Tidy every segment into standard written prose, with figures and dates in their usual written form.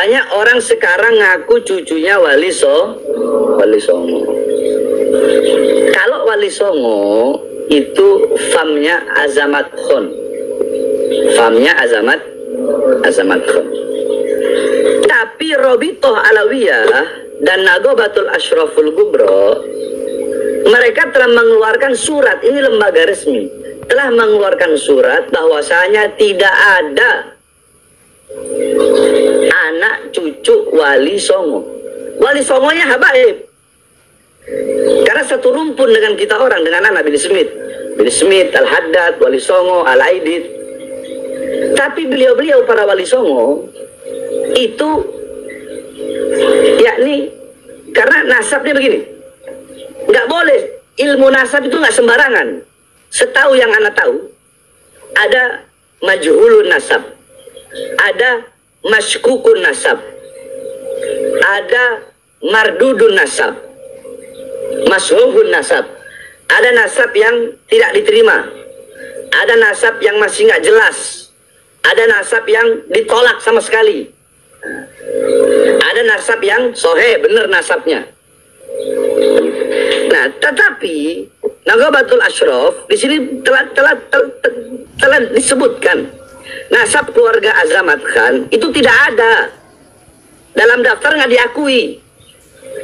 banyak orang sekarang ngaku cucunya Wali Songo. Kalau Wali Songo itu famnya Azamat Khan. Famnya Azamat Khan. Tapi Robitoh Alawiyah dan Nagobatul Ashraful Kubro, mereka telah mengeluarkan surat, ini lembaga resmi, telah mengeluarkan surat bahwasanya tidak ada anak cucu Wali Songo. Wali Songonya habaib. Karena satu rumpun dengan kita orang, dengan anak Billy Smith, Al-Haddad, Wali Songo, Al-Aidid. Tapi beliau-beliau para Wali Songo itu yakni karena nasabnya begini, nggak boleh, ilmu nasab itu nggak sembarangan. Setahu yang anak tahu, ada majhulun nasab, ada maskukun nasab, ada mardudun nasab, mashuhun nasab. Ada nasab yang tidak diterima, ada nasab yang masih nggak jelas, ada nasab yang ditolak sama sekali, ada nasab yang sohe, benar nasabnya. Nah, tetapi Nagobatul Ashraf di sini telah disebutkan nasab keluarga Azamat Khan itu tidak ada dalam daftar, nggak diakui.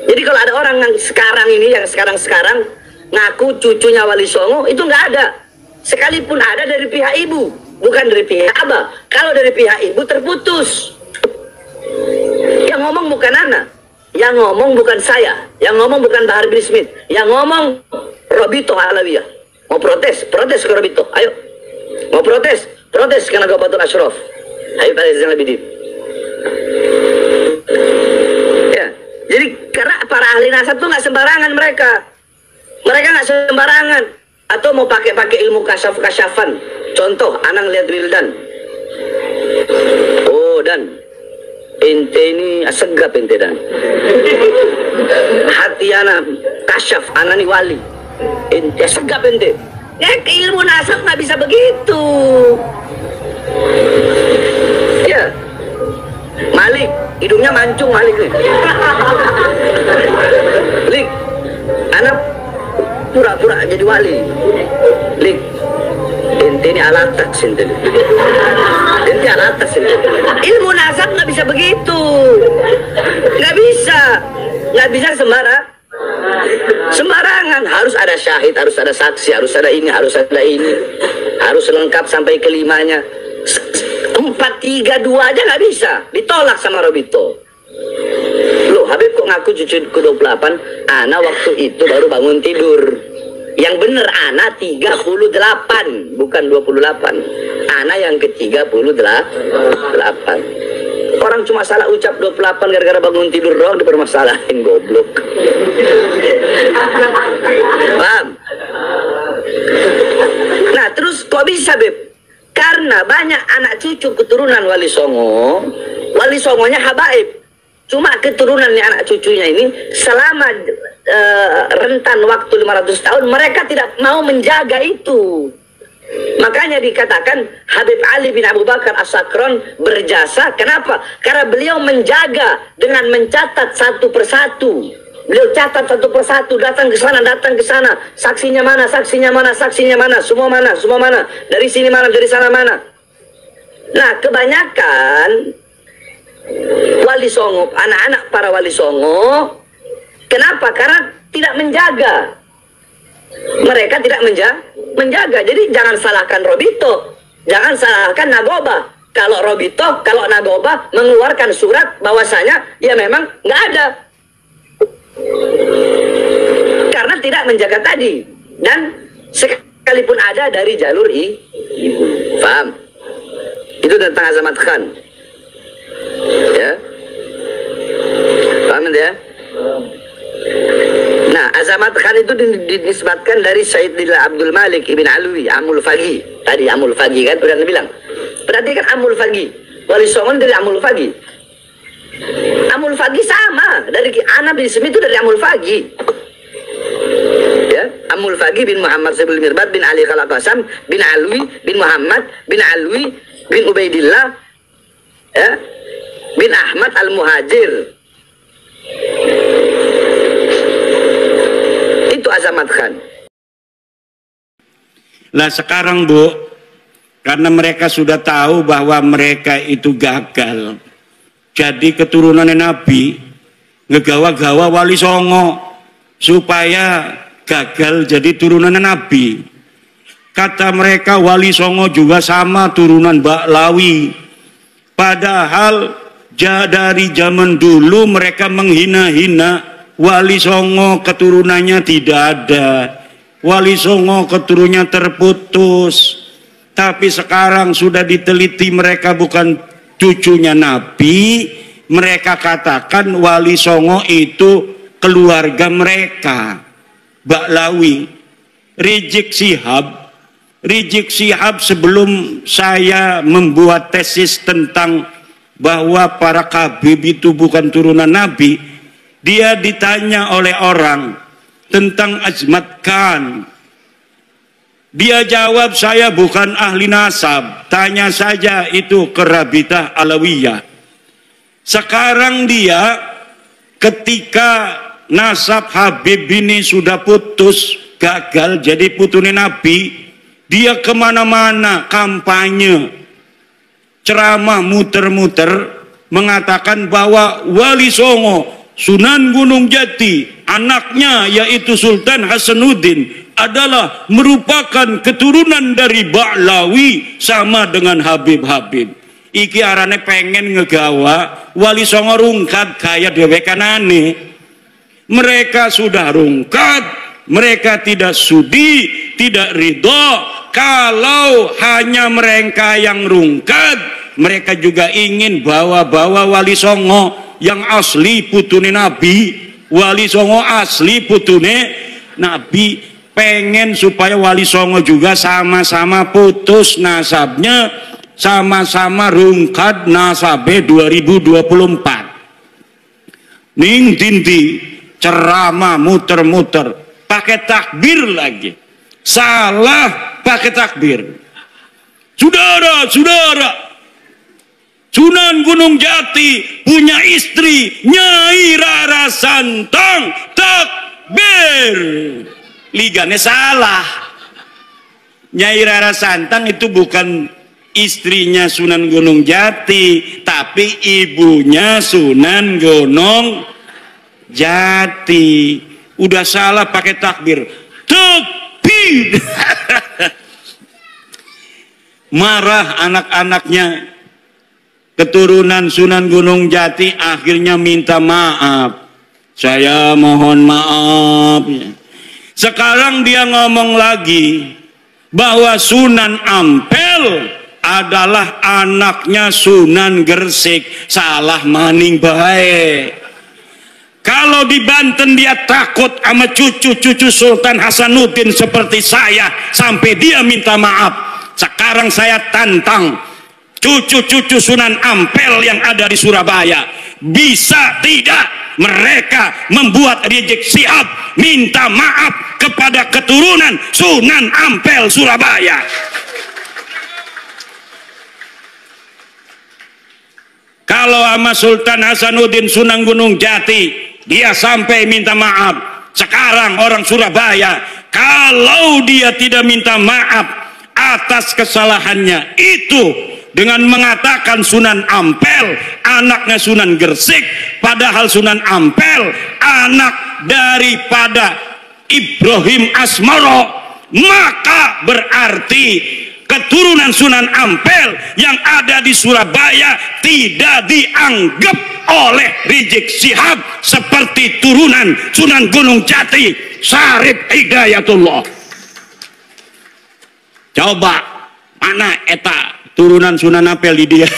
Jadi kalau ada orang yang sekarang ini, yang sekarang ngaku cucunya Wali Songo, itu nggak ada. Sekalipun ada dari pihak ibu, bukan dari pihak abah. Kalau dari pihak ibu terputus. Yang ngomong bukan anak, yang ngomong bukan saya, yang ngomong bukan Bahar bin Smith, yang ngomong Robitoh Alawiyah. Mau protes ke Robitoh, ayo. Mau protes ke Nagobatul Ashraf. Ayo pada Zainal Abidin. Ya, jadi karena para ahli nasab tuh nggak sembarangan mereka nggak sembarangan. Atau mau pakai ilmu kasyafan. Contoh, Anang lihat Wildan. Oh, Dan ente ini segap ente, Dan. Hati anak kasyaf, anak ni wali. Ente segap ente. Ya, ilmu nasab nggak bisa begitu. Ya, Malik, hidungnya mancung Malik nih. Lik, anak pura-pura jadi wali. Lik, ente ini alatas ente. Ente alatas ente. Ilmu nasab nggak bisa begitu. Nggak bisa sembarangan. Harus ada syahid, harus ada saksi, harus ada ini, harus lengkap sampai kelimanya. 4, 3, 2 aja nggak bisa, ditolak sama Robito. Loh, Habib kok ngaku cucu ke-28? Ana waktu itu baru bangun tidur. Yang bener Ana 38, bukan 28. Ana yang ke-38. Orang cuma salah ucap 28 gara-gara bangun tidur doang dipermasalahin, goblok. Paham? Nah, terus kok bisa, Beb? Karena banyak anak cucu keturunan Wali Songo, Wali Songonya habaib. Cuma keturunannya anak cucunya ini selama rentan waktu 500 tahun mereka tidak mau menjaga itu. Makanya dikatakan Habib Ali bin Abu Bakar As-Sakron berjasa. Kenapa? Karena beliau menjaga dengan mencatat satu persatu. Beliau catat satu persatu, datang ke sana, saksinya mana, semua mana, dari sini mana, dari sana mana. Nah, kebanyakan Wali Songo, anak-anak para Wali Songo, kenapa? Karena tidak menjaga. Mereka tidak menjaga. Jadi jangan salahkan Robito, jangan salahkan Nagoba. Kalau Robito, kalau Nagoba mengeluarkan surat bahwasanya ya memang nggak ada. Karena tidak menjaga tadi, dan sekalipun ada dari jalur ibu. Paham? Itu tentang Azamat Khan. Ya, paham ya? Nah, Azamat Khan itu dinisbatkan dari Sayyidina Abdul Malik ibn Alwi Amul Fagi. Tadi Amul Fagi kan udah bilang. Berarti kan Amul Fagi, Wali Songo dari Amul Fagi. Amul Fagi sama dari anak bin Smith itu dari Amul Fagi. Ya, Amul Fagi bin Muhammad Sabil Mirbad bin Ali Khalaq Qasam bin Alwi bin Muhammad bin Alwi bin Ubaidillah. Ya, bin Ahmad Al-Muhajir. Itu Azamat Khan. Lah sekarang Bu, karena mereka sudah tahu bahwa mereka itu gagal jadi keturunan Nabi, ngegawa-gawa Wali Songo supaya gagal jadi turunan Nabi. Kata mereka Wali Songo juga sama turunan Baklawi. Padahal dari zaman dulu mereka menghina-hina Wali Songo, keturunannya tidak ada. Wali Songo keturunannya terputus. Tapi sekarang sudah diteliti mereka bukan cucunya Nabi. Mereka katakan Wali Songo itu keluarga mereka, Baklawi. Rizik Syihab sebelum saya membuat tesis tentang bahwa para Khabib itu bukan turunan Nabi, dia ditanya oleh orang tentang Azmat Khan. Dia jawab, saya bukan ahli nasab, tanya saja itu ke Rabitah Alawiyah. Sekarang dia ketika nasab Habib ini sudah putus, gagal jadi putune Nabi, dia kemana-mana kampanye, ceramah muter-muter, mengatakan bahwa Wali Songo Sunan Gunung Jati, anaknya yaitu Sultan Hasanuddin adalah merupakan keturunan dari Baklawi sama dengan Habib-Habib. Iki arane pengen ngegawa Wali Songo rungkat kaya dhewe kanane. Mereka sudah rungkat, mereka tidak sudi, tidak ridho. Kalau hanya mereka yang rungkat, mereka juga ingin bawa-bawa Wali Songo yang asli putune Nabi. Wali Songo asli putune Nabi. Pengen supaya Wali Songo juga sama-sama putus nasabnya, sama-sama rungkat nasabe 2024. Ning dindi ceramah muter-muter pakai takbir lagi. Salah pakai takbir. Saudara-saudara, Sunan Gunung Jati punya istri Nyai Rara Santang, takbir. Ligane salah. Nyai Rara Santang itu bukan istrinya Sunan Gunung Jati, tapi ibunya Sunan Gunung Jati. Udah salah pakai takbir. Takbir. Marah anak-anaknya keturunan Sunan Gunung Jati, akhirnya minta maaf. Saya mohon maaf. Sekarang dia ngomong lagi bahwa Sunan Ampel adalah anaknya Sunan Gresik. Salah maning baik. Kalau di Banten dia takut sama cucu-cucu Sultan Hasanuddin seperti saya sampai dia minta maaf. Sekarang saya tantang cucu-cucu Sunan Ampel yang ada di Surabaya, bisa tidak mereka membuat Rizik Syihab minta maaf kepada keturunan Sunan Ampel Surabaya? Kalau sama Sultan Hasanuddin Sunan Gunung Jati dia sampai minta maaf, sekarang orang Surabaya kalau dia tidak minta maaf atas kesalahannya itu dengan mengatakan Sunan Ampel anaknya Sunan Gresik, padahal Sunan Ampel anak daripada Ibrahim Asmoro, maka berarti keturunan Sunan Ampel yang ada di Surabaya tidak dianggap oleh Rizik Syihab seperti turunan Sunan Gunung Jati Syarif Hidayatullah. Coba mana eta turunan Sunan Ampel di dia?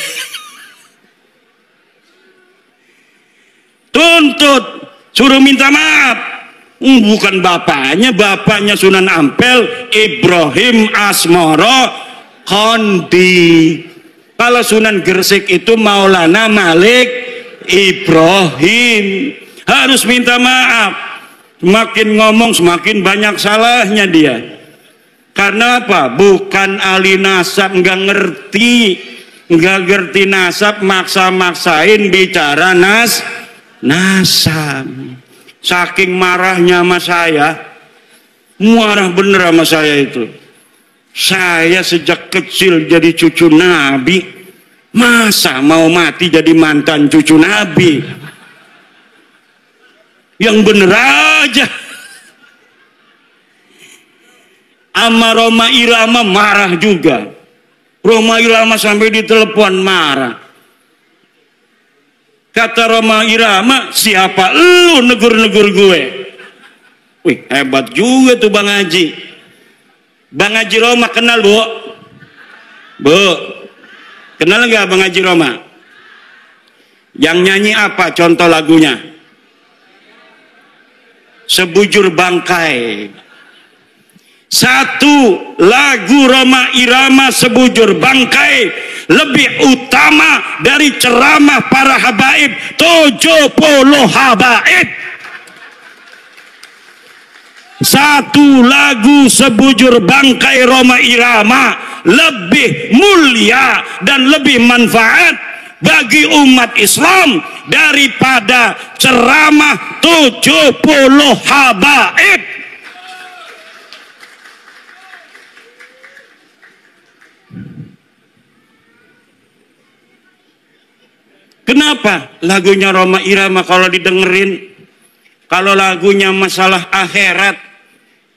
Tuntut, suruh minta maaf. Bukan bapaknya Sunan Ampel Ibrahim Asmoro Kondi. Kalau Sunan Gresik itu Maulana Malik Ibrahim, harus minta maaf. Semakin ngomong semakin banyak salahnya dia. Karena apa? Bukan ahli nasab, nggak ngerti. nggak ngerti nasab, maksa-maksain bicara nasab. Saking marahnya sama saya, marah bener sama saya itu. Saya sejak kecil jadi cucu Nabi, masa mau mati jadi mantan cucu Nabi? Yang bener aja. Ama Roma Irama marah juga. Roma Irama sampai ditelepon marah. Kata Roma Irama, siapa lu negur-negur gue? Wih, hebat juga tuh Bang Haji. Bang Haji Roma kenal, Bu? Bu, kenal nggak Bang Haji Roma? Yang nyanyi apa contoh lagunya? Sebujur Bangkai. Satu lagu Roma Irama Sebujur Bangkai lebih utama dari ceramah para habaib 70 habaib. Satu lagu Sebujur Bangkai Roma Irama lebih mulia dan lebih manfaat bagi umat Islam daripada ceramah 70 habaib. Kenapa lagunya Roma Irama kalau didengerin, kalau lagunya masalah akhirat,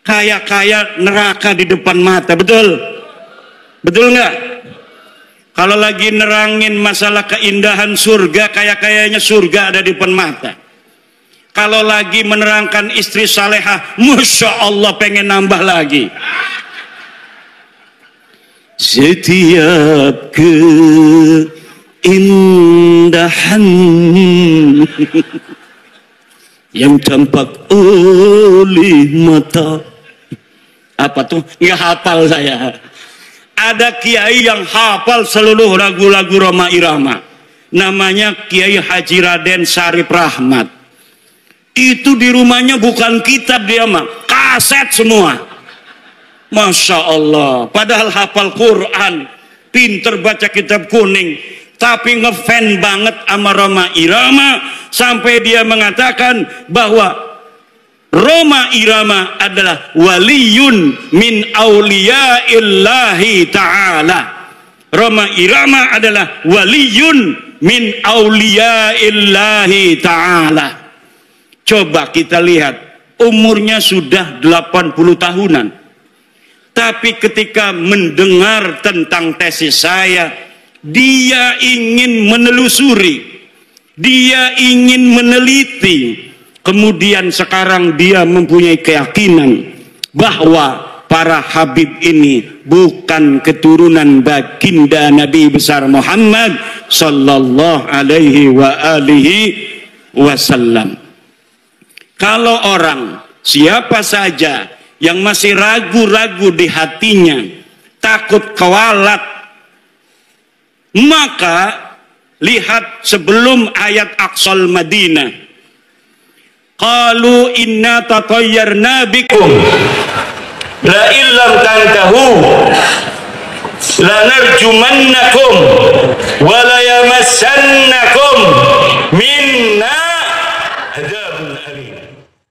kayak neraka di depan mata, betul? Betul nggak? Kalau lagi nerangin masalah keindahan surga, kayaknya surga ada di depan mata. Kalau lagi menerangkan istri salehah, Masya Allah pengen nambah lagi. Setiap keindahan yang tampak oleh mata. Apa tuh? Nggak hafal saya. Ada kiai yang hafal seluruh lagu-lagu Roma Irama. Namanya Kiai Haji Raden Syarif Rahmat. Itu di rumahnya bukan kitab dia mah, kaset semua. Masya Allah. Padahal hafal Quran, pinter baca kitab kuning, tapi ngefan banget sama Roma Irama sampai dia mengatakan bahwa Roma Irama adalah waliyun min auliyaillahi ta'ala. Roma Irama adalah waliyun min auliyaillahi ta'ala. Coba kita lihat, umurnya sudah 80 tahunan. Tapi ketika mendengar tentang tesis saya, dia ingin menelusuri, dia ingin meneliti. Kemudian sekarang dia mempunyai keyakinan bahwa para habib ini bukan keturunan baginda Nabi besar Muhammad sallallahu alaihi wa alihi wasallam. Kalau orang siapa saja yang masih ragu-ragu di hatinya, takut kewalat, maka lihat sebelum ayat Aqsal Madinah. Qalu inna tatayyarna bikum la illam tantahu lanarjumannakum wa la yamassannakum minna adzabun alim.